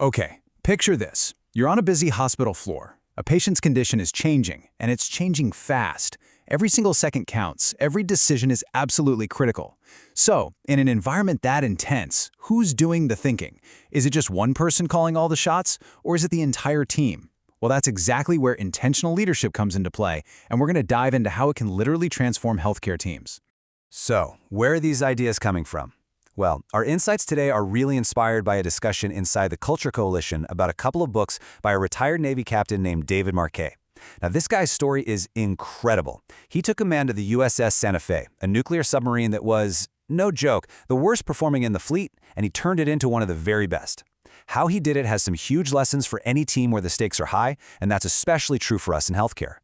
Okay, picture this. You're on a busy hospital floor. A patient's condition is changing, and it's changing fast. Every single second counts. Every decision is absolutely critical. So, in an environment that intense, who's doing the thinking? Is it just one person calling all the shots, or is it the entire team? Well, that's exactly where intentional leadership comes into play, and we're going to dive into how it can literally transform healthcare teams. So, where are these ideas coming from? Well, our insights today are really inspired by a discussion inside the Culture Coalition about a couple of books by a retired Navy captain named David Marquet. Now, this guy's story is incredible. He took command of the USS Santa Fe, a nuclear submarine that was, no joke, the worst performing in the fleet, and he turned it into one of the very best. How he did it has some huge lessons for any team where the stakes are high, and that's especially true for us in healthcare.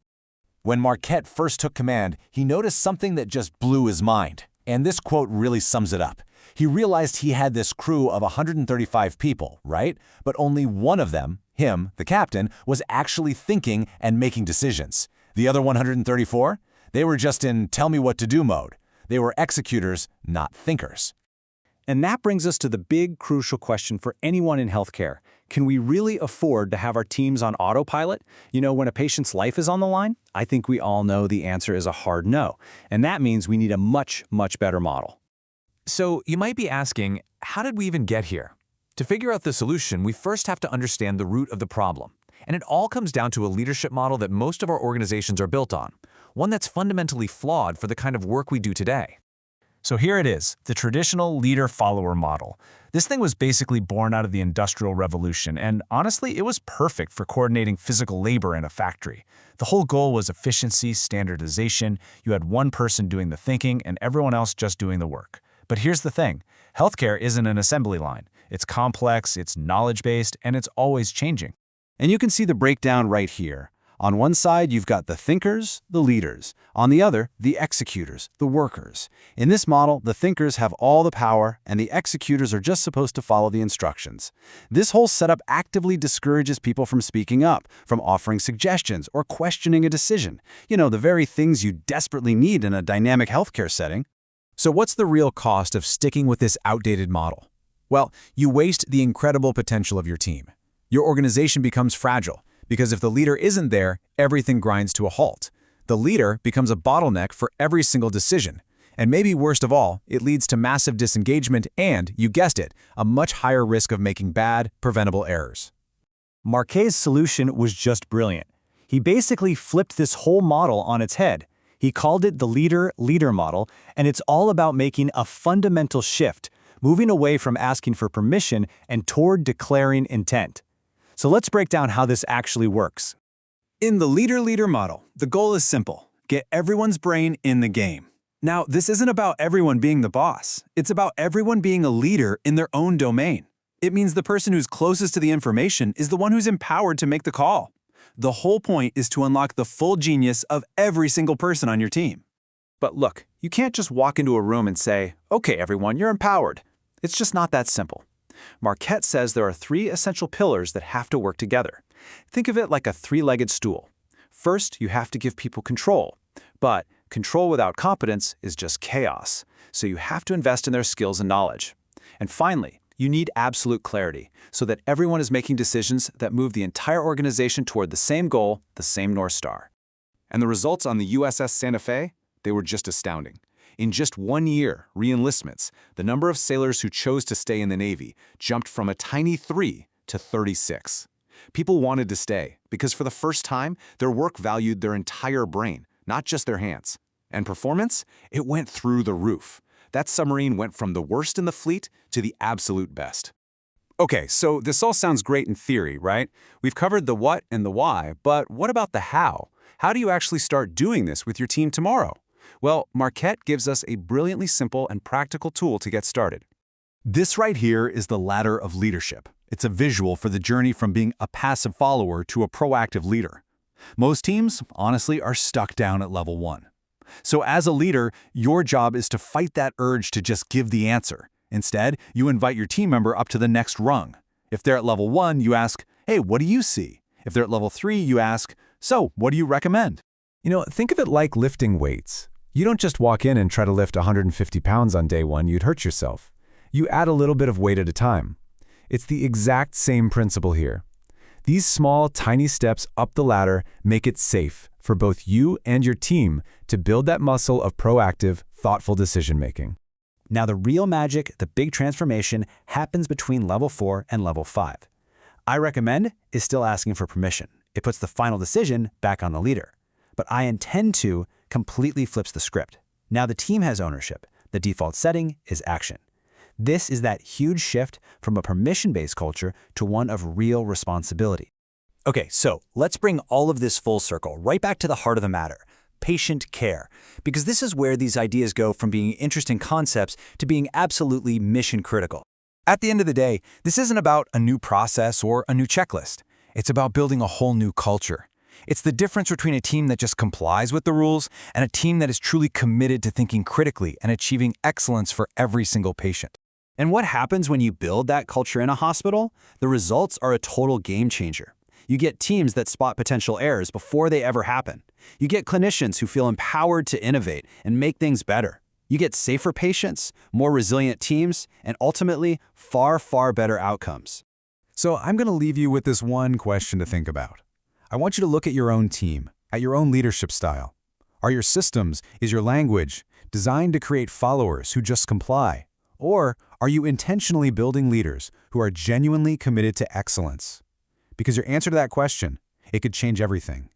When Marquet first took command, he noticed something that just blew his mind. And this quote really sums it up. He realized he had this crew of 135 people, right? But only one of them, him, the captain, was actually thinking and making decisions. The other 134? They were just in tell-me-what-to-do mode. They were executors, not thinkers. And that brings us to the big, crucial question for anyone in healthcare. Can we really afford to have our teams on autopilot? You know, when a patient's life is on the line? I think we all know the answer is a hard no. And that means we need a much, much better model. So you might be asking, how did we even get here? To figure out the solution, we first have to understand the root of the problem. And it all comes down to a leadership model that most of our organizations are built on, one that's fundamentally flawed for the kind of work we do today. So here it is, the traditional leader-follower model. This thing was basically born out of the Industrial Revolution, and honestly, it was perfect for coordinating physical labor in a factory. The whole goal was efficiency, standardization. You had one person doing the thinking and everyone else just doing the work. But here's the thing, healthcare isn't an assembly line. It's complex, it's knowledge-based, and it's always changing. And you can see the breakdown right here. On one side, you've got the thinkers, the leaders. On the other, the executors, the workers. In this model, the thinkers have all the power, and the executors are just supposed to follow the instructions. This whole setup actively discourages people from speaking up, from offering suggestions, or questioning a decision. You know, the very things you desperately need in a dynamic healthcare setting. So what's the real cost of sticking with this outdated model? Well, you waste the incredible potential of your team. Your organization becomes fragile, because if the leader isn't there, everything grinds to a halt. The leader becomes a bottleneck for every single decision. And maybe worst of all, it leads to massive disengagement and, you guessed it, a much higher risk of making bad, preventable errors. Marquet's solution was just brilliant. He basically flipped this whole model on its head. He called it the leader-leader model, and it's all about making a fundamental shift, moving away from asking for permission and toward declaring intent. So let's break down how this actually works. In the leader-leader model, the goal is simple: get everyone's brain in the game. Now, this isn't about everyone being the boss. It's about everyone being a leader in their own domain. It means the person who's closest to the information is the one who's empowered to make the call. The whole point is to unlock the full genius of every single person on your team. But look, you can't just walk into a room and say, "Okay, everyone, you're empowered." It's just not that simple. Marquet says there are three essential pillars that have to work together. Think of it like a three-legged stool. First, you have to give people control. But control without competence is just chaos. So you have to invest in their skills and knowledge. And finally, you need absolute clarity so that everyone is making decisions that move the entire organization toward the same goal, the same North Star. And the results on the USS Santa Fe? They were just astounding. In just 1 year, re-enlistments, the number of sailors who chose to stay in the Navy jumped from a tiny 3 to 36. People wanted to stay because for the first time, their work valued their entire brain, not just their hands. And performance? It went through the roof. That submarine went from the worst in the fleet to the absolute best. Okay, so this all sounds great in theory, right? We've covered the what and the why, but what about the how? How do you actually start doing this with your team tomorrow? Well, Marquet gives us a brilliantly simple and practical tool to get started. This right here is the ladder of leadership. It's a visual for the journey from being a passive follower to a proactive leader. Most teams, honestly, are stuck down at level 1. So as a leader, your job is to fight that urge to just give the answer. Instead, you invite your team member up to the next rung. If they're at level 1, you ask, "Hey, what do you see?" If they're at level 3, you ask, "So, what do you recommend?" You know, think of it like lifting weights. You don't just walk in and try to lift 150 pounds on day 1, you'd hurt yourself. You add a little bit of weight at a time. It's the exact same principle here. These small, tiny steps up the ladder make it safe for both you and your team to build that muscle of proactive, thoughtful decision-making. Now the real magic, the big transformation, happens between level 4 and level 5. I recommend is still asking for permission. It puts the final decision back on the leader. But I intend to completely flips the script. Now the team has ownership. The default setting is action. This is that huge shift from a permission-based culture to one of real responsibility. Okay, so let's bring all of this full circle right back to the heart of the matter, patient care, because this is where these ideas go from being interesting concepts to being absolutely mission critical. At the end of the day, this isn't about a new process or a new checklist. It's about building a whole new culture. It's the difference between a team that just complies with the rules and a team that is truly committed to thinking critically and achieving excellence for every single patient. And what happens when you build that culture in a hospital? The results are a total game changer. You get teams that spot potential errors before they ever happen. You get clinicians who feel empowered to innovate and make things better. You get safer patients, more resilient teams, and ultimately, far, far better outcomes. So I'm going to leave you with this one question to think about. I want you to look at your own team, at your own leadership style. Are your systems, is your language designed to create followers who just comply? Or are you intentionally building leaders who are genuinely committed to excellence? Because your answer to that question, it could change everything.